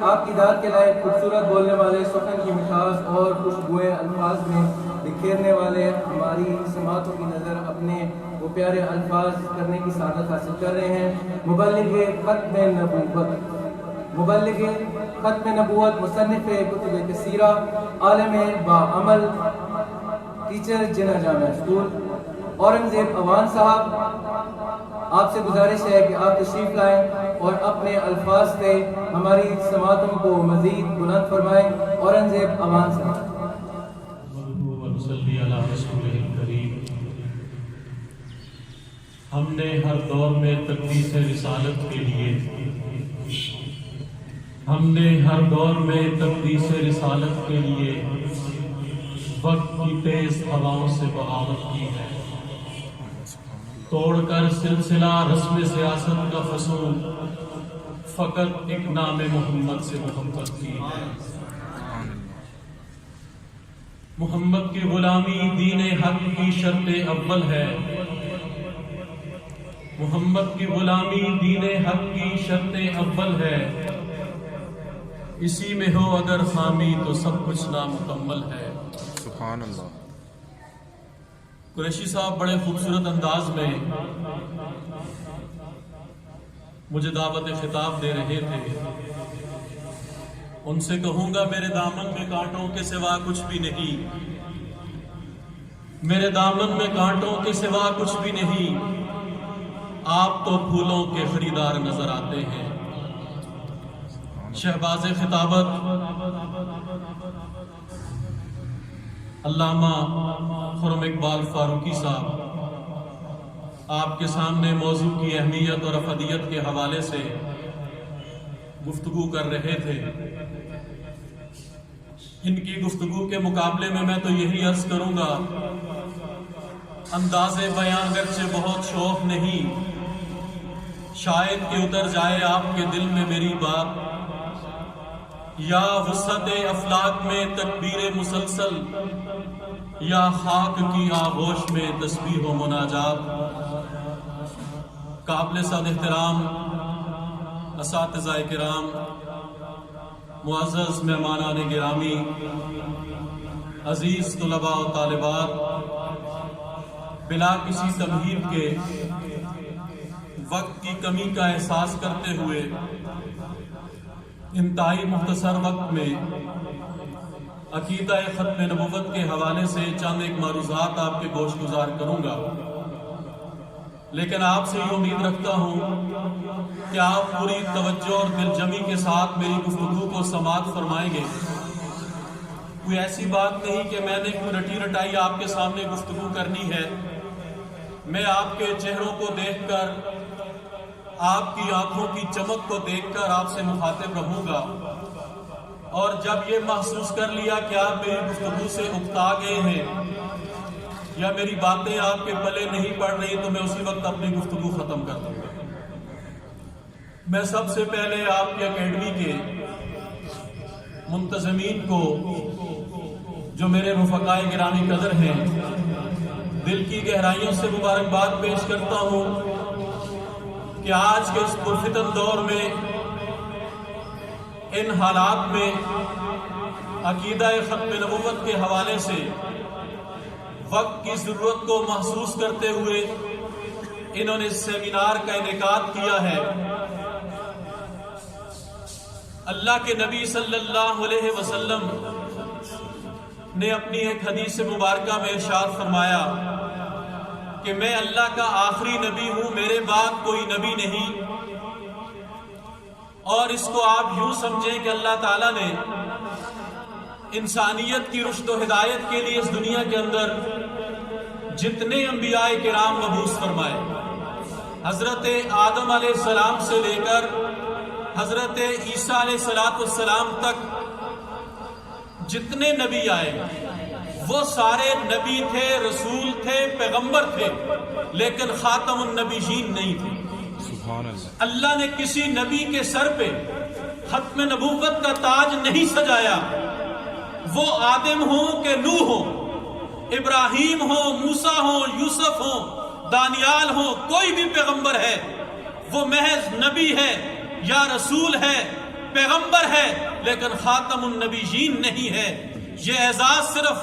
آپ کی داد کے لائق خوبصورت بولنے والے، سخن کی مٹھاس اور خوشبوئے الفاظ میں بکھیرنے والے ہماری سماعتوں کی نظر اپنے وہ پیارے الفاظ کرنے کی سعادت حاصل کر رہے ہیں۔ مبلغ ختم نبوت، مصنف کتب کثیرہ، عالم باعمل، ٹیچر جنہ جامعہ اسکول اورنگزیب اوان صاحب، آپ سے گزارش ہے کہ آپ تشریف لائیں اور اپنے الفاظ سے ہماری سماعتوں کو مزید بلند فرمائیں۔ اورنگزیب اوان صاحب۔ ہم نے ہر دور میں تقدیس رسالت کے لیے وقت کی تیز ہواؤں سے بغاوت کی ہے، توڑ کر سلسلہ رسم سیاست کا فصول، فقط ایک نام محمد سے محبت کی ہے۔ محمد کی غلامی دین حق کی شرط اول ہے، محمد کی غلامی دین حق کی شرط اول ہے، اسی میں ہو اگر خامی تو سب کچھ نامکمل ہے۔ سبحان اللہ۔ قریشی صاحب بڑے خوبصورت انداز میں مجھے دعوت خطاب دے رہے تھے۔ ان سے کہوں گا میرے دامن میں کانٹوں کے سوا کچھ بھی نہیں، میرے دامن میں کانٹوں کے سوا کچھ بھی نہیں، آپ تو پھولوں کے خریدار نظر آتے ہیں۔ شہباز خطابت علامہ خرم اقبال فاروقی صاحب آپ کے سامنے موضوع کی اہمیت اور افادیت کے حوالے سے گفتگو کر رہے تھے۔ ان کی گفتگو کے مقابلے میں تو یہی عرض کروں گا، انداز بیان اگرچہ بہت شوق نہیں، شاید کہ اتر جائے آپ کے دل میں میری بات، یا وسعت افلاک میں تکبیر مسلسل، یا خاک کی آغوش میں تسبیح و مناجات۔ قابل صد احترام اساتذہ کرام، معزز مہمانان گرامی، عزیز طلباء و طالبات، بلا کسی تمہید کے وقت کی کمی کا احساس کرتے ہوئے انتہائی مختصر وقت میں عقیدہ ختم نبوت کے حوالے سے چند ایک معروضات آپ کے گوش گزار کروں گا، لیکن آپ سے یہ امید رکھتا ہوں کہ آپ پوری توجہ اور دل جمی کے ساتھ میری گفتگو کو سماعت فرمائیں گے۔ کوئی ایسی بات نہیں کہ میں نے کوئی رٹی رٹائی آپ کے سامنے گفتگو کرنی ہے، میں آپ کے چہروں کو دیکھ کر، آپ کی آنکھوں کی چمک کو دیکھ کر آپ سے مخاطب رہوں گا، اور جب یہ محسوس کر لیا کہ آپ میری گفتگو سے اکتا گئے ہیں یا میری باتیں آپ کے پلے نہیں پڑ رہی، تو میں اسی وقت اپنی گفتگو ختم کر دوں گا۔ میں سب سے پہلے آپ کی اکیڈمی کے منتظمین کو، جو میرے رفقائے گرامی قدر ہیں، دل کی گہرائیوں سے مبارکباد پیش کرتا ہوں کہ آج کے اس پرفتن دور میں، ان حالات میں عقیدہ ختم نبوت کے حوالے سے وقت کی ضرورت کو محسوس کرتے ہوئے انہوں نے سیمینار کا انعقاد کیا ہے۔ اللہ کے نبی صلی اللہ علیہ وسلم نے اپنی ایک حدیث مبارکہ میں ارشاد فرمایا کہ میں اللہ کا آخری نبی ہوں، میرے بعد کوئی نبی نہیں۔ اور اس کو آپ یوں سمجھیں کہ اللہ تعالیٰ نے انسانیت کی رشد و ہدایت کے لیے اس دنیا کے اندر جتنے انبیاء کرام مبعوث فرمائے، حضرت آدم علیہ السلام سے لے کر حضرت عیسیٰ علیہ السلام تک جتنے نبی آئے، وہ سارے نبی تھے، رسول تھے، پیغمبر تھے، لیکن خاتم النبیین نہیں تھے۔ اللہ نے کسی نبی کے سر پہ ختم نبوت کا تاج نہیں سجایا، وہ آدم ہوں کہ نوح ہوں، ابراہیم ہوں، موسیٰ ہوں، یوسف ہوں، دانیال ہوں، کوئی بھی پیغمبر ہے وہ محض نبی ہے یا رسول ہے پیغمبر ہے لیکن خاتم النبیین نہیں ہے۔ یہ اعزاز صرف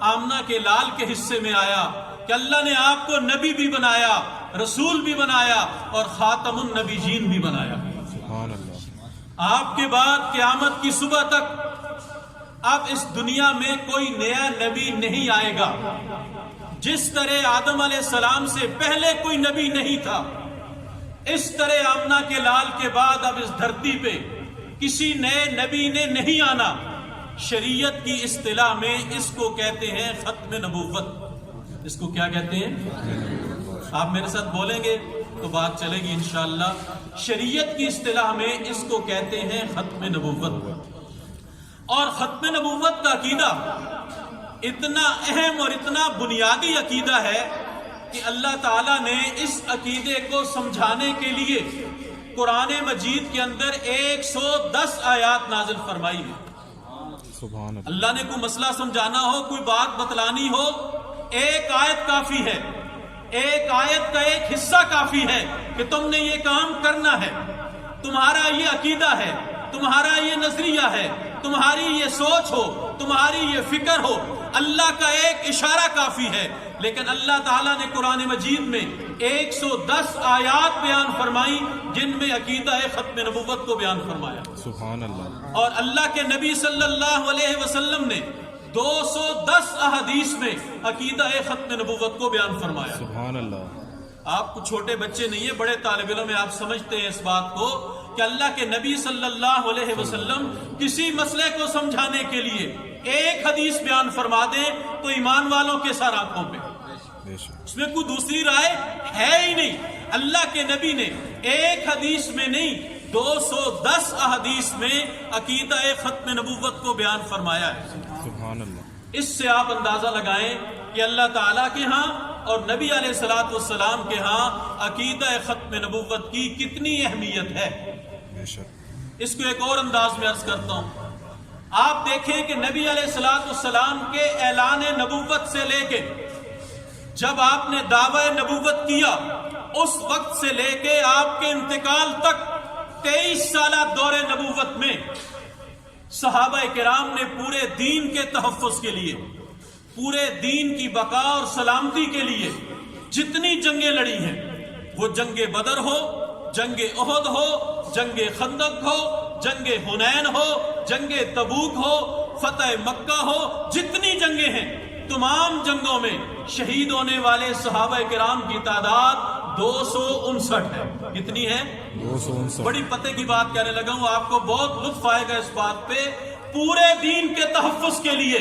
آمنہ کے لال کے حصے میں آیا کہ اللہ نے آپ کو نبی بھی بنایا، رسول بھی بنایا اور خاتم النبیین بھی بنایا۔ سبحان اللہ۔ آپ کے بعد قیامت کی صبح تک اب اس دنیا میں کوئی نیا نبی نہیں آئے گا۔ جس طرح آدم علیہ السلام سے پہلے کوئی نبی نہیں تھا، اس طرح آمنہ کے لال کے بعد اب اس دھرتی پہ کسی نئے نبی نے نہیں آنا۔ شریعت کی اصطلاح میں اس کو کہتے ہیں ختم نبوت۔ اس کو کیا کہتے ہیں؟ آپ میرے ساتھ بولیں گے تو بات چلے گی انشاءاللہ۔ شریعت کی اصطلاح میں اس کو کہتے ہیں ختم نبوت۔ اور ختم نبوت کا عقیدہ اتنا اہم اور اتنا بنیادی عقیدہ ہے کہ اللہ تعالیٰ نے اس عقیدے کو سمجھانے کے لیے قرآن مجید کے اندر 110 آیات نازل فرمائی ہے۔ سبحان اللہ۔ اللہ نے کوئی مسئلہ سمجھانا ہو، کوئی بات بتلانی ہو، ایک آیت کافی ہے، ایک آیت کا ایک حصہ کافی ہے کہ تم نے یہ کام کرنا ہے، تمہارا یہ عقیدہ ہے، تمہارا یہ نظریہ ہے، تمہاری یہ سوچ ہو، تمہاری یہ فکر ہو۔ اللہ کا ایک اشارہ کافی ہے، لیکن اللہ تعالیٰ نے قرآن مجید میں 110 آیات بیان فرمائی جن میں عقیدہ ختم نبوت کو بیان فرمایا۔ سبحان اللہ۔ اور اللہ کے نبی صلی اللہ علیہ وسلم نے 210 احادیث میں عقیدہ ختم نبوت کو بیان فرمایا۔ سبحان اللہ۔ آپ کو چھوٹے بچے نہیں ہیں، بڑے طالب علم میں آپ سمجھتے ہیں اس بات کو کہ اللہ کے نبی صلی اللہ علیہ وسلم کسی مسئلے کو سمجھانے کے لیے ایک حدیث بیان فرما دیں تو ایمان والوں کے سر آنکھوں پہ، اس میں کوئی دوسری رائے ہے ہی نہیں۔ اللہ کے نبی نے ایک حدیث میں نہیں 210 احادیث میں عقیدہ ختم نبوت کو بیان فرمایا ہے۔ سبحان اللہ۔ اس سے آپ اندازہ لگائیں کہ اللہ تعالیٰ کے ہاں اور نبی علیہ الصلوۃ والسلام کے ہاں عقیدہ ختم نبوت کی کتنی اہمیت ہے۔ بے شک۔ اس کو ایک اور انداز میں عرض کرتا ہوں۔ آپ دیکھیں کہ نبی علیہ الصلوۃ والسلام کے اعلان نبوت سے لے کے جب آپ نے دعوی نبوت کیا اس وقت سے لے کے آپ کے انتقال تک 23 سالہ دور نبوت میں صحابہ کرام نے پورے دین کے تحفظ کے لیے، پورے دین کی بقا اور سلامتی کے لیے جتنی جنگیں لڑی ہیں، وہ جنگ بدر ہو، جنگ احد ہو، جنگ خندق ہو، جنگ حنین ہو، جنگ تبوک ہو، فتح مکہ ہو، جتنی جنگیں ہیں تمام جنگوں میں شہید ہونے والے صحابہ کرام کی تعداد 259 ہے۔ کتنی ہے؟ 259۔ بڑی پتے کی بات کہنے لگا ہوں، آپ کو بہت لطف آئے گا اس بات پہ۔ پورے دین کے تحفظ کے لیے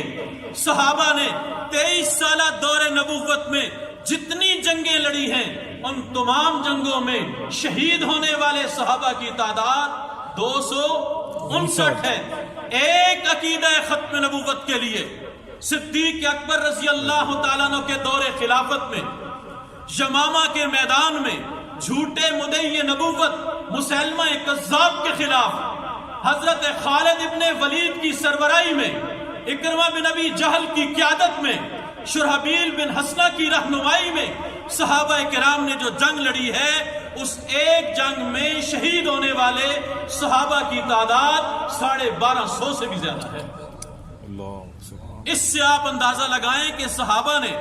صحابہ نے 23 سالہ دور نبوت میں جتنی جنگیں لڑی ہیں ان تمام جنگوں میں شہید ہونے والے صحابہ کی تعداد 259 ہے۔ ایک عقیدہ ختم نبوت کے لیے صدیق اکبر رضی اللہ تعالیٰ عنہ کے دور خلافت میں یمامہ کے میدان میں جھوٹے مدعی نبوت مسیلمہ کذاب کے خلاف حضرت خالد ابن ولید کی سربراہی میں، اکرمہ بن ابی جہل کی قیادت میں، شرحبیل بن حسنہ کی رہنمائی میں صحابہ کرام نے جو جنگ لڑی ہے اس ایک جنگ میں شہید ہونے والے صحابہ کی تعداد 1250 سے بھی زیادہ ہے۔ اس سے آپ اندازہ لگائیں کہ صحابہ نے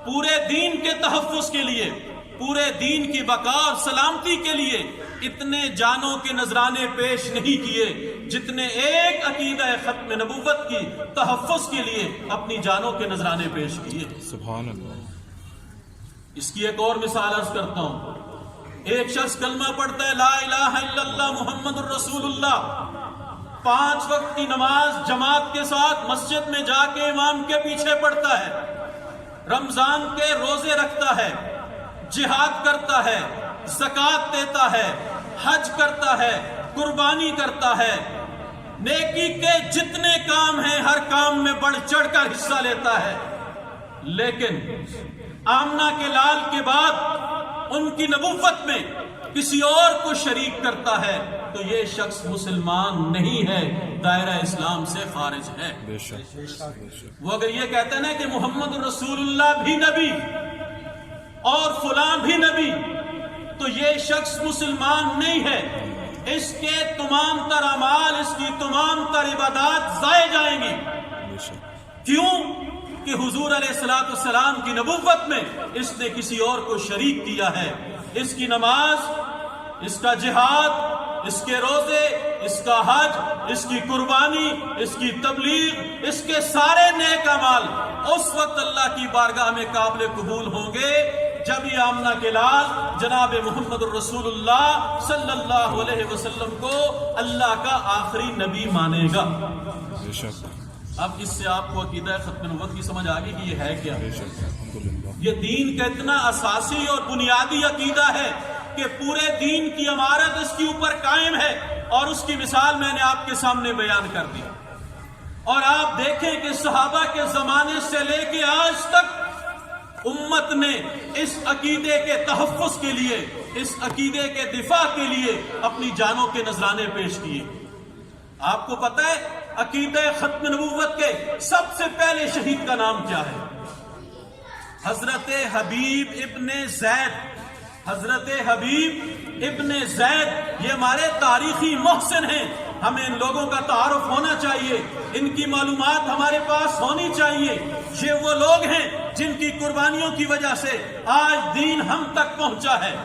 پورے دین کے تحفظ کے لیے، پورے دین کی بقا اور سلامتی کے لیے اتنے جانوں کے نذرانے پیش نہیں کیے جتنے ایک عقیدہ ختم نبوت کی تحفظ کے لیے اپنی جانوں کے نذرانے پیش کیے۔ سبحان اللہ۔ اس کی ایک اور مثال عرض کرتا ہوں۔ ایک شخص کلمہ پڑھتا ہے لا الہ الا اللہ محمد الرسول اللہ، 5 وقت کی نماز جماعت کے ساتھ مسجد میں جا کے امام کے پیچھے پڑھتا ہے، رمضان کے روزے رکھتا ہے، جہاد کرتا ہے، زکوٰۃ دیتا ہے، حج کرتا ہے، قربانی کرتا ہے، نیکی کے جتنے کام ہیں ہر کام میں بڑھ چڑھ کر حصہ لیتا ہے، لیکن آمنہ کے لال کے بعد ان کی نبوت میں کسی اور کو شریک کرتا ہے تو یہ شخص مسلمان نہیں ہے، دائرہ اسلام سے خارج ہے۔ بے شک۔ وہ اگر یہ کہتے ہیں کہ محمد رسول اللہ بھی نبی اور فلاں بھی نبی تو یہ شخص مسلمان نہیں ہے۔ اس کے تمام تر اعمال، اس کی تمام تر عبادات ضائع جائیں گی۔ بے شک کیوں؟ کہ حضور علیہ الصلوۃ والسلام کی نبوت میں اس نے کسی اور کو شریک کیا ہے۔ اس کی نماز، اس کا جہاد، اس کے روزے، اس کا حج، اس کی قربانی، اس کی تبلیغ، اس کے سارے نیک اعمال اس وقت اللہ کی بارگاہ میں قابل قبول ہوں گے جب یہ آمنہ کے لال جناب محمد الرسول اللہ صلی اللہ علیہ وسلم کو اللہ کا آخری نبی مانے گا۔ بے شک اب اس سے آپ کو عقیدہ ختم نبوت کی سمجھ آگے کہ یہ ہے کیا؟ بے شک الحمدللہ۔ یہ دین کا اتنا اساسی اور بنیادی عقیدہ ہے کہ پورے دین کی عمارت اس کے اوپر قائم ہے، اور اس کی مثال میں نے آپ کے سامنے بیان کر دی۔ اور آپ دیکھیں کہ صحابہ کے زمانے سے لے کے آج تک امت نے اس عقیدے کے تحفظ کے لیے، اس عقیدے کے دفاع کے لیے اپنی جانوں کے نذرانے پیش کیے۔ آپ کو پتہ ہے عقیدہ ختم نبوت کے سب سے پہلے شہید کا نام کیا ہے؟ حضرت حبیب ابن زید۔ حضرت حبیب ابن زید یہ ہمارے تاریخی محسن ہیں، ہمیں ان لوگوں کا تعارف ہونا چاہیے، ان کی معلومات ہمارے پاس ہونی چاہیے۔ یہ وہ لوگ ہیں جن کی قربانیوں کی وجہ سے آج دین ہم تک پہنچا ہے۔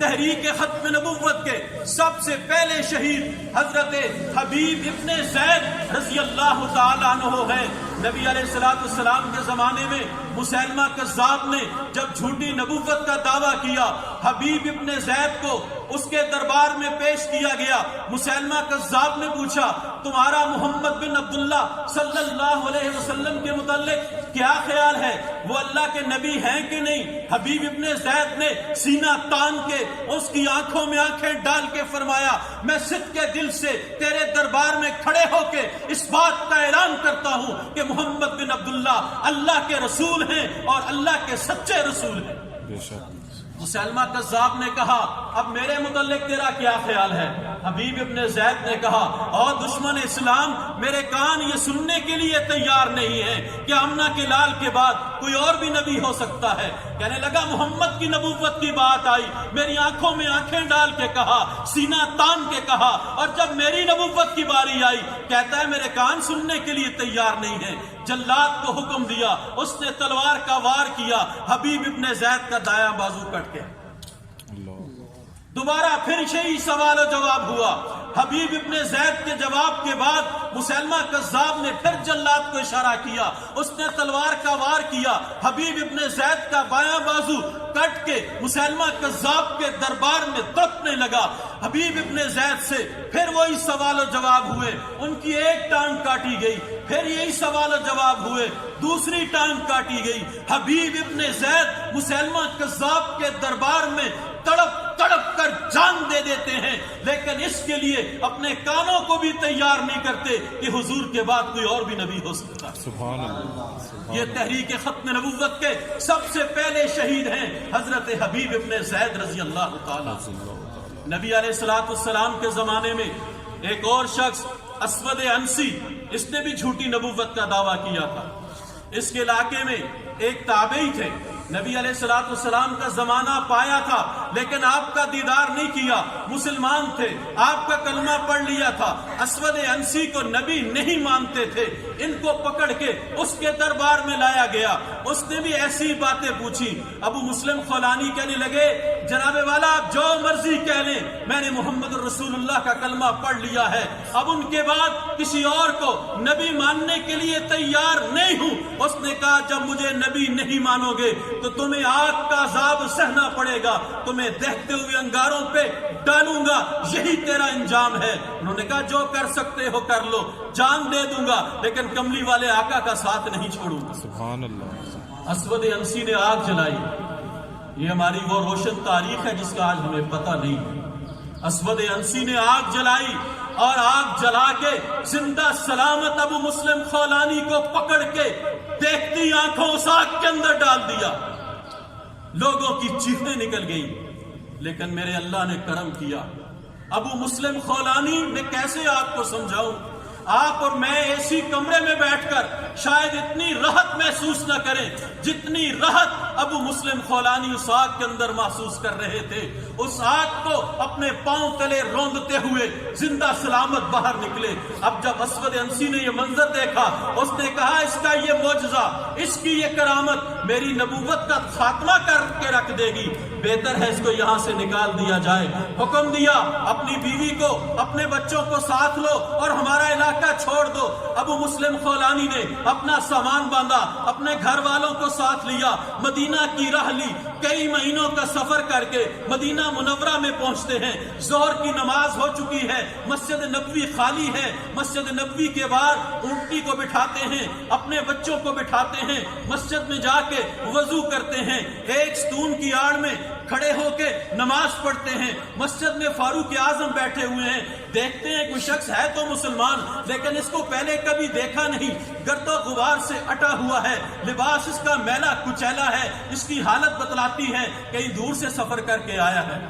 تحریک ختم نبوت کے سب سے پہلے شہید حضرت حبیب ابن زید رضی اللہ تعالیٰ عنہ ہے۔ نبی علیہ الصلوۃ والسلام کے زمانے میں مسیلمہ کذاب نے جب جھوٹی نبوت کا دعویٰ کیا، حبیب ابن زید کو اس کے دربار میں پیش کیا گیا۔ مسیلمہ کذاب نے پوچھا تمہارا محمد بن عبداللہ صلی اللہ علیہ وسلم کے متعلق کیا خیال ہے؟ وہ اللہ کے نبی ہیں کہ نہیں؟ حبیب ابن زید نے سینہ تان کے اس کی آنکھوں میں آنکھیں ڈال کے فرمایا میں صدق کے دل سے تیرے دربار میں کھڑے ہو کے اس بات کا اعلان کرتا ہوں کہ محمد بن عبداللہ اللہ کے رسول ہیں اور اللہ کے سچے رسول ہیں۔ بے شک مسلمہ کذاب نے کہا اب میرے متعلق تیرا کیا خیال ہے؟ حبیب ابن زید نے کہا اور دشمن اسلام میرے کان یہ سننے کے لیے تیار نہیں ہے کہ آمنہ کے لال کے بعد کوئی اور بھی نبی ہو سکتا ہے۔ کہنے لگا محمد کی نبوت کی بات آئی، میری آنکھوں میں آنکھیں ڈال کے کہا، سینہ تان کے کہا، اور جب میری نبوت کی باری آئی کہتا ہے میرے کان سننے کے لیے تیار نہیں ہے۔ جلاد کو حکم دیا، اس نے تلوار کا وار کیا، حبیب ابن زید کا دایاں بازو کٹ گیا۔ دوبارہ پھر یہی سوال و جواب ہوا۔ حبیب ابن زید کے جواب کے بعد مسیلمہ کذاب نے پھر جلاد کو اشارہ کیا، اس نے تلوار کا وار کیا، حبیب ابن زید کا بایاں بازو کٹ کے مسیلمہ کذاب کے دربار میں تڑپنے لگا۔ حبیب ابن زید سے پھر وہی سوال و جواب ہوئے، ان کی ایک ٹانگ کاٹی گئی، پھر یہی سوال و جواب ہوئے، دوسری ٹانگ کاٹی گئی۔ حبیب ابن زید مسیلمہ کذاب کے دربار میں تڑپ تڑپ کر جان دے دیتے ہیں، لیکن اس کے لیے اپنے کانوں کو بھی تیار نہیں کرتے کہ حضور کے بعد کوئی اور بھی نبی ہو سکتا ہے۔ سبحان اللہ۔ یہ تحریک ختم نبوت کے سب سے پہلے شہید ہیں حضرت حبیب ابن زید رضی اللہ تعالیٰ۔ نبی علیہ الصلوۃ والسلام کے زمانے میں ایک اور شخص اسود عنسی، اس نے بھی جھوٹی نبوت کا دعویٰ کیا تھا۔ اس کے علاقے میں ایک تابعی تھے، نبی علیہ الصلوۃ والسلام کا زمانہ پایا تھا لیکن آپ کا دیدار نہیں کیا، مسلمان تھے، آپ کا کلمہ پڑھ لیا تھا، اسود عنسی کو نبی نہیں مانتے تھے۔ ان کو پکڑ کے اس کے دربار میں لایا گیا، اس نے بھی ایسی باتیں پوچھی۔ ابو مسلم خولانی کہنے لگے جناب والا آپ جو مرضی کہہ لیں، میں نے محمد الرسول اللہ کا کلمہ پڑھ لیا ہے، اب ان کے بعد کسی اور کو نبی ماننے کے لیے تیار نہیں ہوں۔ اس نے کہا جب مجھے نبی نہیں مانو گے تو تمہیں آگ کا عذاب سہنا پڑے گا، تمہیں دہتے ہوئے انگاروں پہ ڈالوں گا، یہی تیرا انجام ہے۔ انہوں نے کہا جو کر سکتے ہو کر لو، جان دے دوں گا لیکن کملی والے آقا کا ساتھ نہیں چھوڑوں گا۔ سبحان اللہ۔ اسود عنسی نے آگ جلائی، یہ ہماری وہ روشن تاریخ ہے جس کا آج ہمیں پتہ نہیں ہے۔ اسود عنسی نے آگ جلائی اور آگ جلا کے زندہ سلامت ابو مسلم خولانی کو پکڑ کے دیکھتی آنکھوں اس آگ کے اندر ڈال دیا۔ لوگوں کی چیخیں نکل گئی، لیکن میرے اللہ نے کرم کیا۔ ابو مسلم خولانی نے کیسے آپ کو سمجھاؤں، آپ اور میں اسی کمرے میں بیٹھ کر شاید اتنی راحت محسوس نہ کریں جتنی راحت ابو مسلم خولانی اس آگ کے اندر محسوس کر رہے تھے. اس آگ کو اپنے پاؤں تلے روندتے ہوئے زندہ سلامت باہر نکلے. اب جب اسود انسی نے یہ منظر دیکھا اس نے کہا اس کا یہ معجزہ، اس کی یہ کرامت میری نبوت کا خاتمہ کر کے رکھ دے گی، بہتر ہے اس کو یہاں سے نکال دیا جائے. حکم دیا اپنی بیوی کو اپنے بچوں کو ساتھ لو اور ہمارا علاقہ چھوڑ دو. ابو مسلم خولانی نے اپنا سامان باندھا، اپنے گھر والوں کو ساتھ لیا، مدینہ کی راہ لی. کئی مہینوں کا سفر کر کے مدینہ منورہ میں پہنچتے ہیں. ظہر کی نماز ہو چکی ہے، مسجد نبوی خالی ہے. مسجد نبوی کے باہر اونٹنی کو بٹھاتے ہیں، اپنے بچوں کو بٹھاتے ہیں، مسجد میں جا کے وضو کرتے ہیں، ایک ستون کی آڑ میں کھڑے ہو کے نماز پڑھتے ہیں. مسجد میں فاروق اعظم بیٹھے ہوئے ہیں. دیکھتے ہیں کوئی شخص ہے تو مسلمان لیکن اس کو پہلے کبھی دیکھا نہیں، گرد و غبار سے اٹا ہوا ہے، لباس اس کا میلا کچیلا ہے، اس کی حالت بتلاتی ہے کہیں دور سے سفر کر کے آیا ہے.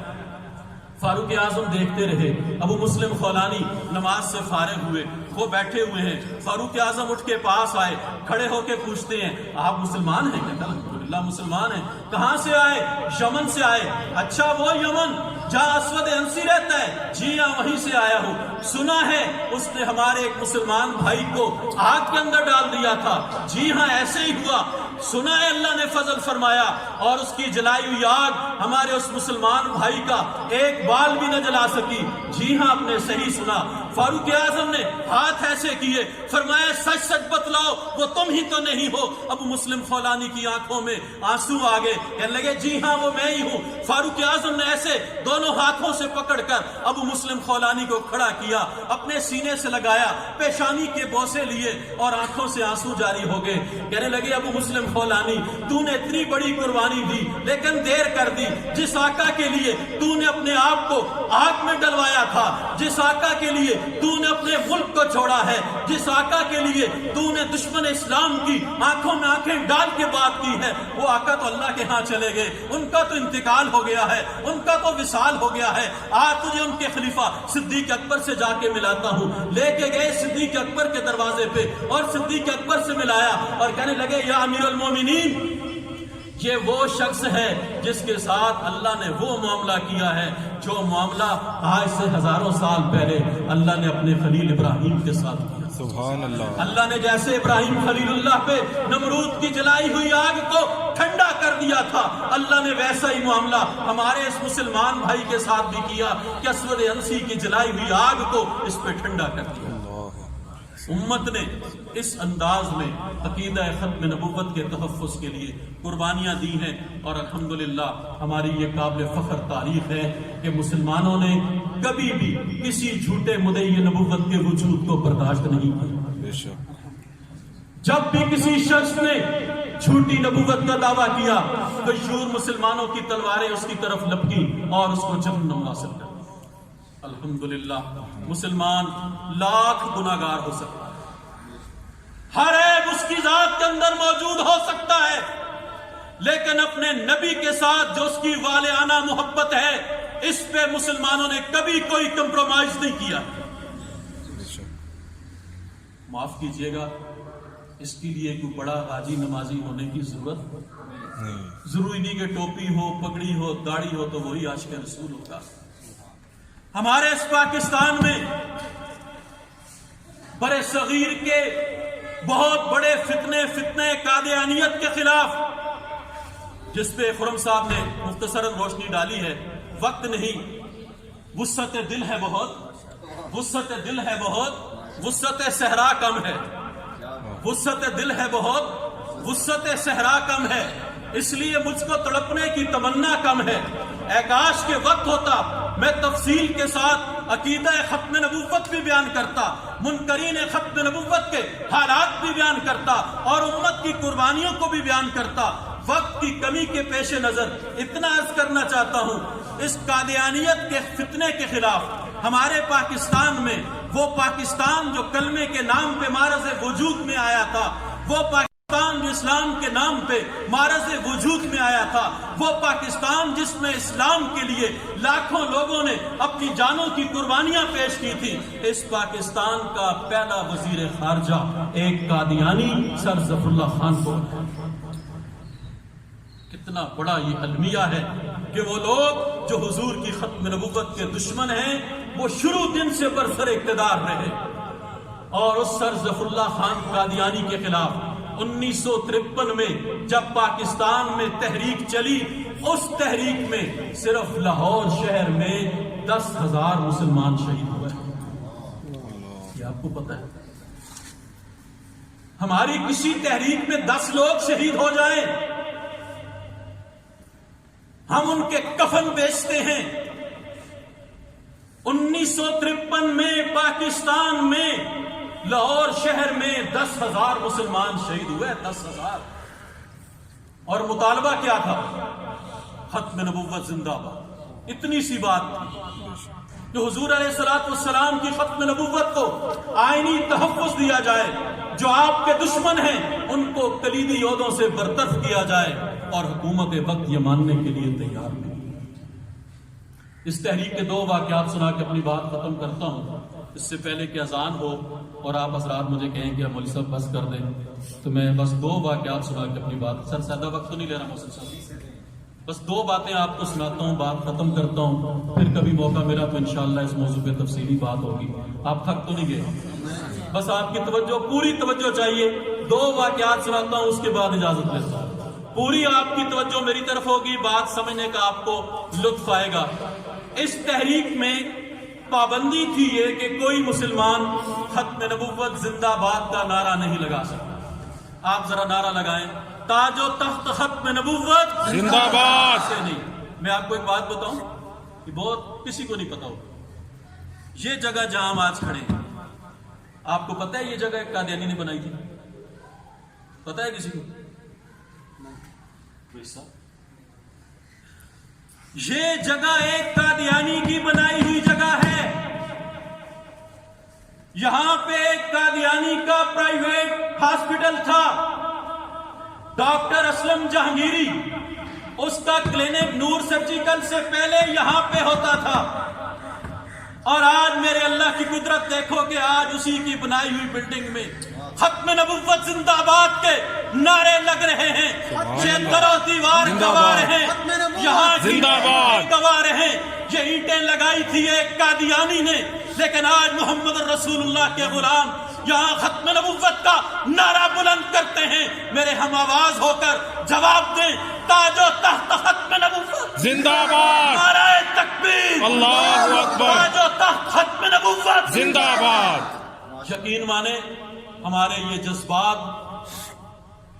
فاروق اعظم دیکھتے رہے. ابو مسلم خولانی نماز سے فارغ ہوئے، وہ بیٹھے ہوئے ہیں. فاروق اعظم اٹھ کے پاس آئے، کھڑے ہو کے پوچھتے ہیں آپ مسلمان ہیں؟ کہتا الحمدللہ مسلمان ہیں. کہاں سے آئے؟ یمن سے آئے. اچھا وہ یمن جہاں اسود انسی رہتا ہے؟ جی ہاں وہیں سے آیا ہوں. سنا ہے اس نے ہمارے ایک مسلمان بھائی کو آگ کے اندر ڈال دیا تھا. جی ہاں ایسے ہی ہوا. سنا ہے اللہ نے فضل فرمایا اور اس کی جلائی ہوئی آگ ہمارے اس مسلمان بھائی کا ایک بال بھی نہ جلا سکی. جی ہاں آپ نے صحیح سنا. فاروق اعظم نے ہاتھ ایسے کیے، فرمایا سچ سچ بتلاؤ وہ تم ہی تو نہیں ہو؟ ابو مسلم خولانی کی آنکھوں میں آنسو آ گئے، کہنے لگے جی ہاں وہ میں ہی ہوں. فاروق اعظم نے ایسے دونوں ہاتھوں سے پکڑ کر ابو مسلم خولانی کو کھڑا کیا، اپنے سینے سے لگایا، پیشانی کے بوسے لیے اور آنکھوں سے آنسو جاری ہو گئے. کہنے لگے ابو مسلم خولانی تو نے اتنی بڑی قربانی دی لیکن دیر کر دی. جس آقا کے لیے تو نے اپنے آپ کو آگ میں ڈلوایا تھا، جس آقا کے لیے تو نے اپنے ملک کو چھوڑا ہے، جس آقا کے لیے تو نے دشمن اسلام کی آنکھوں میں آنکھیں ڈال کے بات کی ہے، وہ آقا تو اللہ کے ہاں چلے گئے، ان کا تو انتقال ہو گیا ہے، ان کا تو وصال ہو گیا ہے. آج تجھے ان کے خلیفہ صدیق اکبر سے جا کے ملاتا ہوں. لے کے گئے صدیق اکبر کے دروازے پہ اور صدیق اکبر سے ملایا اور کہنے لگے یا امیر المومنین، یہ وہ شخص ہے جس کے ساتھ اللہ نے وہ معاملہ کیا ہے جو معاملہ آج سے ہزاروں سال پہلے اللہ نے اپنے خلیل ابراہیم کے ساتھ کیا. سبحان اللہ. اللہ نے جیسے ابراہیم خلیل اللہ پہ نمرود کی جلائی ہوئی آگ کو ٹھنڈا کر دیا تھا، اللہ نے ویسا ہی معاملہ ہمارے اس مسلمان بھائی کے ساتھ بھی کیا کہ اسود انسی کی جلائی ہوئی آگ کو اس پہ ٹھنڈا کر دیا. امت نے اس انداز میں عقیدہ ختم نبوت کے تحفظ کے لیے قربانیاں دی ہیں اور الحمدللہ ہماری یہ قابل فخر تاریخ ہے کہ مسلمانوں نے کبھی بھی کسی جھوٹے مدعی نبوت کے وجود کو برداشت نہیں کیا. بے شک. جب بھی کسی شخص نے جھوٹی نبوت کا دعویٰ کیا تو شور مسلمانوں کی تلواریں اس کی طرف لپکی اور اس کو جہنم واصل کر. الحمدللہ مسلمان لاکھ گناہگار ہو سکتا ہے، ہر عیب اس کی ذات کے اندر موجود ہو سکتا ہے، لیکن اپنے نبی کے ساتھ جو اس کی والہانہ محبت ہے اس پہ مسلمانوں نے کبھی کوئی کمپرومائز نہیں کیا. معاف کیجئے گا، اس کے لیے کوئی بڑا حاجی نمازی ہونے کی ضرورت ضروری نہیں کہ ٹوپی ہو، پگڑی ہو، داڑھی ہو تو وہی عاشق رسول ہوگا. ہمارے اس پاکستان میں برے صغیر کے بہت بڑے فتنے قادیانیت کے خلاف جس پہ خرم صاحب نے مختصراً روشنی ڈالی ہے. وقت نہیں، وسعت دل ہے بہت، وسعت دل ہے بہت، وسعت صحرا کم ہے. وسعت دل ہے بہت، وسعت صحرا کم ہے، اس لیے مجھ کو تڑپنے کی تمنا کم ہے. اے کاش کے وقت ہوتا میں تفصیل کے ساتھ عقیدہ ختم نبوت بھی بیان کرتا، منکرین ختم نبوت کے حالات بھی بیان کرتا اور امت کی قربانیوں کو بھی بیان کرتا. وقت کی کمی کے پیش نظر اتنا عرض کرنا چاہتا ہوں، اس قادیانیت کے فتنے کے خلاف ہمارے پاکستان میں وہ پاکستان جو کلمے کے نام پہ معرض وجود میں آیا تھا، وہ پاکستان جو اسلام کے نام پہ معرض وجود میں آیا تھا، وہ پاکستان جس میں اسلام کے لیے لاکھوں لوگوں نے اپنی جانوں کی قربانیاں پیش کی تھی، اس پاکستان کا پہلا وزیر خارجہ ایک قادیانی سر ظفر اللہ خان کو. اتنا بڑا یہ المیہ ہے کہ وہ لوگ جو حضور کی ختم نبوت کے دشمن ہیں وہ شروع دن سے برسر اقتدار رہے، اور اس سر ظفر اللہ خان قادیانی کے خلاف 1953 میں جب پاکستان میں تحریک چلی، اس تحریک میں صرف لاہور شہر میں 10,000 مسلمان شہید ہوئے۔ یہ آپ کو پتہ ہے؟ ہماری کسی تحریک میں 10 لوگ شہید ہو جائیں، ہم ان کے کفن بیچتے ہیں۔ 1953 میں پاکستان میں لاہور شہر میں 10,000 مسلمان شہید ہوئے، 10,000۔ اور مطالبہ کیا تھا؟ ختم نبوت زندہ باد۔ اتنی سی بات تھی کہ حضور علیہ الصلوۃ والسلام کی ختم نبوت کو آئینی تحفظ دیا جائے، جو آپ کے دشمن ہیں ان کو کلیدی عہدوں سے برطرف کیا جائے، اور حکومت وقت یہ ماننے کے لیے تیار نہیں۔ اس تحریک کے 2 واقعات سنا کے اپنی بات ختم کرتا ہوں۔ اس سے پہلے کہ اذان ہو اور آپ حضرات مجھے کہیں کہ مولوی صاحب بس کر دیں، تو میں بس 2 واقعات سنا کے اپنی بات، سر زیادہ وقت تو نہیں لے رہا محسن صاحب، بس 2 باتیں آپ کو سناتا ہوں، بات ختم کرتا ہوں، پھر کبھی موقع ملا تو انشاءاللہ اس موضوع پہ تفصیلی بات ہوگی۔ آپ تھک تو نہیں گئے؟ بس آپ کی توجہ، پوری توجہ چاہیے۔ 2 واقعات سناتا ہوں، اس کے بعد اجازت لیتا ہوں۔ پوری آپ کی توجہ میری طرف ہوگی، بات سمجھنے کا آپ کو لطف آئے گا۔ اس تحریک میں پابندی تھی یہ کہ کوئی مسلمان ختم نبوت زندہ باد کا نعرہ نہیں لگا سکتا۔ آپ ذرا نعرہ لگائیں، تاج و تخت ختم نبوت زندہ باد۔ سے نہیں۔ میں آپ کو ایک بات بتاؤں، یہ بہت کسی کو نہیں پتا ہوگا۔ یہ جگہ جہاں ہم آج کھڑے ہیں، آپ کو پتا ہے یہ جگہ ایک قادیانی نے بنائی تھی؟ پتا ہے کسی کو؟ یہ جگہ ایک قادیانی کی بنائی ہوئی جگہ ہے۔ یہاں پہ ایک قادیانی کا پرائیویٹ ہاسپٹل تھا، ڈاکٹر اسلم جہانگیری، اس کا کلینک نور سرجیکل سے پہلے یہاں پہ ہوتا تھا۔ اور آج میرے اللہ کی قدرت دیکھو کہ آج اسی کی بنائی ہوئی بلڈنگ میں ختم نبوت زندہ باد کے نعرے لگ رہے ہیں، چیندر و دیوار گواہ ہیں، یہاں کی گواہ ہیں۔ یہ اینٹیں لگائی تھی ایک قادیانی نے، لیکن آج محمد رسول اللہ کے غلام یہاں ختم نبوت کا نعرہ بلند کرتے ہیں۔ میرے ہم آواز ہو کر جواب دیں، تاج و تخت ختم نبوت زندہ باد، نعرہ تکبیر، اللہ اکبر، تاج و تخت ختم نبوت زندہ باد۔ یقین مانے ہمارے یہ جذبات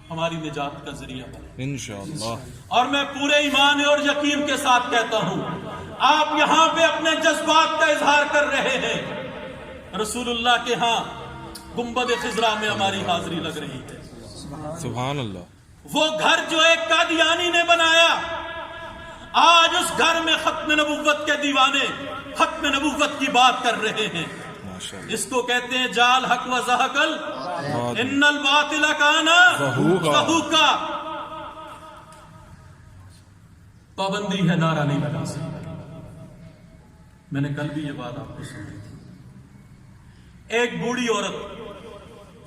ہماری نجات کا ذریعہ بنے انشاءاللہ۔ اور میں پورے ایمان اور یقین کے ساتھ کہتا ہوں، آپ یہاں پہ اپنے جذبات کا اظہار کر رہے ہیں، رسول اللہ کے ہاں گنبد خضرا میں ہماری حاضری لگ رہی ہے۔ سبحان اللہ۔ وہ گھر جو ایک قادیانی نے بنایا، آج اس گھر میں ختم نبوت کے دیوانے ختم نبوت کی بات کر رہے ہیں۔ اس کو کہتے ہیں جال حق و زحقل ان الباطل کان زہوقا۔ پابندی ہے، نعرہ نہیں لگا سکتے۔ میں نے کل بھی یہ بات آپ کو سنائی تھی۔ ایک بوڑھی عورت،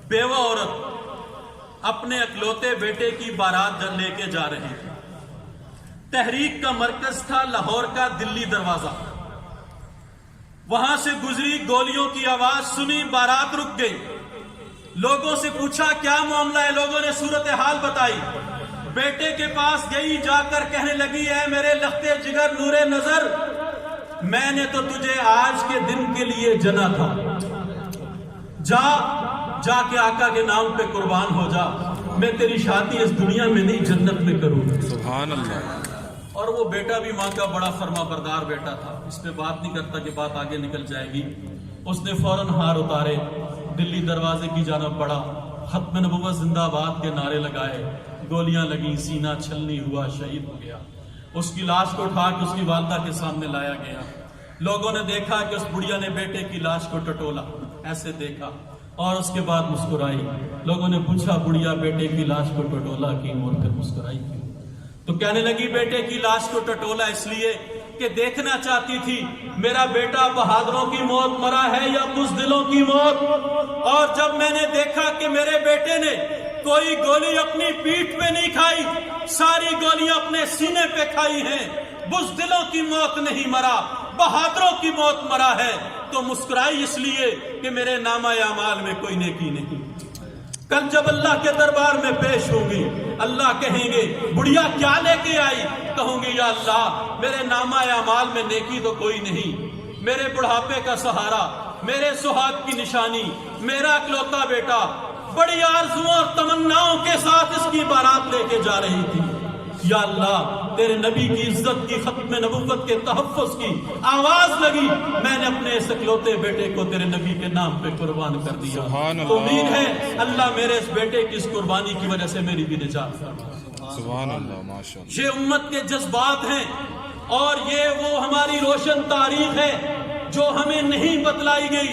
بیوہ عورت، اپنے اکلوتے بیٹے کی بارات لے کے جا رہی تھی۔ تحریک کا مرکز تھا لاہور کا دلی دروازہ۔ وہاں سے گزری، گولیوں کی آواز سنی، بارات رک گئی۔ لوگوں سے پوچھا کیا معاملہ ہے، لوگوں نے صورتحال بتائی۔ بیٹے کے پاس گئی، جا کر کہنے لگی، اے میرے لختے جگر نور نظر، میں نے تو تجھے آج کے دن کے لیے جنا تھا، جا کے آقا کے نام پہ قربان ہو جا، میں تیری شادی اس دنیا میں نہیں جنت میں کروں۔ سبحان اللہ۔ اور وہ بیٹا بھی ماں کا بڑا فرما بردار بیٹا تھا، اس پہ بات نہیں کرتا کہ بات آگے نکل جائے گی۔ اس نے فوراً ہار اتارے، دلی دروازے کی جانب بڑھا، ختم نبوت زندہ باد کے نعرے لگائے، گولیاں لگیں، سینہ چھلنی ہوا، شہید ہو گیا۔ اس کی لاش کو اٹھا کے اس کی والدہ کے سامنے لایا گیا۔ لوگوں نے دیکھا کہ اس بڑھیا نے بیٹے کی لاش کو ٹٹولا، ایسے دیکھا اور اس کے بعد مسکرائی۔ لوگوں نے پوچھا بڑھیا بیٹے کی لاش کو ٹٹولا کیوں اور پھر مسکرائی کیوں؟ تو کہنے لگی بیٹے کی لاش کو ٹٹولا اس لیے کہ دیکھنا چاہتی تھی میرا بیٹا بہادروں کی موت مرا ہے یا بزدلوں کی موت، اور جب میں نے دیکھا کہ میرے بیٹے نے کوئی گولی اپنی پیٹھ پہ نہیں کھائی، ساری گولیاں اپنے سینے پہ کھائی ہیں۔ بزدلوں کی موت نہیں مرا، بہادروں کی موت مرا ہے۔ تو مسکرائی اس لیے کہ میرے نامہ اعمال میں کوئی نیکی نہیں۔ کل جب اللہ کے دربار میں پیش ہوں گی، اللہ کہیں گے بڑھیا کیا لے کے آئی؟ کہوں گی یا اللہ میرے نامہ اعمال میں نیکی تو کوئی نہیں، میرے بڑھاپے کا سہارا، میرے سہاگ کی نشانی، میرا اکلوتا بیٹا بڑی آرزوؤں اور تمناؤں کے ساتھ اس کی بارات لے کے جا رہی تھی۔ یا اللہ تیرے نبی کی عزت کی، ختم نبوت کے تحفظ کی آواز لگی، میں نے اپنے اس اکلوتے بیٹے کو تیرے نبی کے نام پہ قربان کر دیا۔ سبحان اللہ۔ تو امید ہے اللہ میرے اس بیٹے کی اس قربانی کی وجہ سے میری بھی نجات فرمائے۔ سبحان اللہ، ماشاء اللہ۔ یہ امت کے جذبات ہیں اور یہ وہ ہماری روشن تاریخ ہے جو ہمیں نہیں بتلائی گئی۔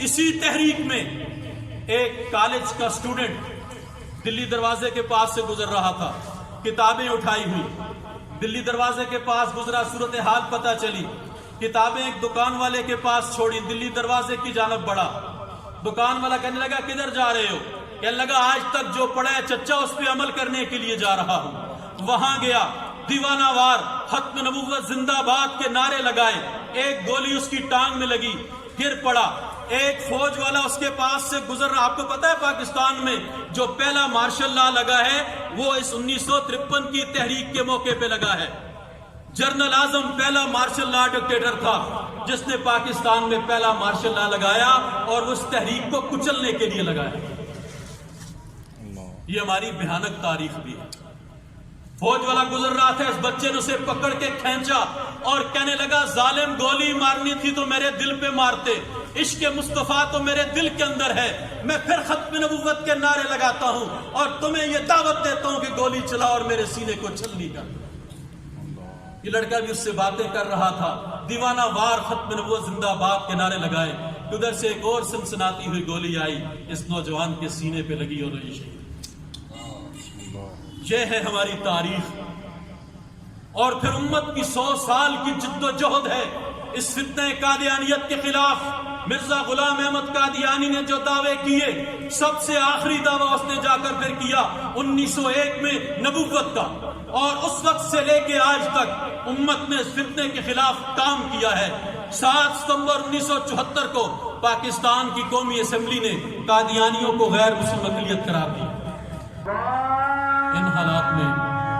اسی تحریک میں ایک کالج کا اسٹوڈنٹ دلی دروازے کے پاس سے گزر رہا تھا، کتابیں اٹھائی ہوئی، دلی دروازے کے پاس گزرا، صورتحال پتہ چلی، کتابیں ایک دکان والے کے پاس چھوڑی، دلی دروازے کی جانب بڑھا۔ دکان والا کہنے لگا کدھر جا رہے ہو؟ کہنے لگا آج تک جو پڑھا ہے چچا اس پہ عمل کرنے کے لیے جا رہا ہوں۔ وہاں گیا، دیوانہ وار ختم نبوت زندہ باد کے نعرے لگائے، ایک گولی اس کی ٹانگ میں لگی، گر پڑا۔ ایک فوج والا اس کے پاس سے گزر رہا۔ آپ کو پتا ہے پاکستان میں جو پہلا مارشل لا لگا ہے وہ اس 1953 کی تحریک کے موقع پہ لگا ہے۔ جنرل اعظم پہلا مارشل لا ڈکٹیٹر تھا جس نے پاکستان میں پہلا مارشل لا لگایا اور اس تحریک کو کچلنے کے لیے لگایا۔ یہ ہماری بھیانک تاریخ بھی ہے۔ فوج والا گزر رہا تھا، اس بچے نے اسے پکڑ کے کھینچا اور کہنے لگا ظالم گولی مارنی تھی تو میرے دل پہ مارتے، عشق مصطفیٰ تو میرے دل کے اندر ہے، میں پھر ختم نبوت کے نعرے لگاتا ہوں اور تمہیں یہ دعوت دیتا ہوں کہ گولی چلا اور میرے سینے کو چھلنی کر۔ یہ لڑکا بھی اس سے باتیں کر رہا تھا، دیوانہ وار ختم نبوت زندہ باد کے نعرے لگائے، ادھر سے ایک اور سنسناتی ہوئی گولی آئی، اس نوجوان کے سینے پہ لگی اور یہ شہید۔ یہ ہے ہماری تاریخ، اور پھر امت کی 100 سال کی جد و جہد ہے اس فتنہ قادیانیت کے خلاف۔ مرزا غلام احمد قادیانی نے جو دعوے کیے، سب سے آخری دعویٰ اس نے جا کر پھر کیا 1901 میں نبوت کا، اور اس وقت سے لے کے آج تک امت نے اس فتنے کے خلاف کام کیا ہے۔ 7 ستمبر 1974 کو پاکستان کی قومی اسمبلی نے قادیانیوں کو غیر مسلم اقلیت قرار دی۔ ان حالات میں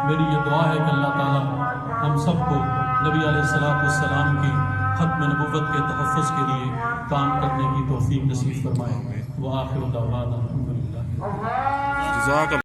میری یہ دعا ہے کہ اللہ تعالیٰ ہم سب کو نبی علیہ السلام کی ختم نبوت کے تحفظ کے لیے کام کرنے کی توفیق نصیب فرمائے۔ وآخر دعوانا الحمدللہ۔ جزاک اللہ۔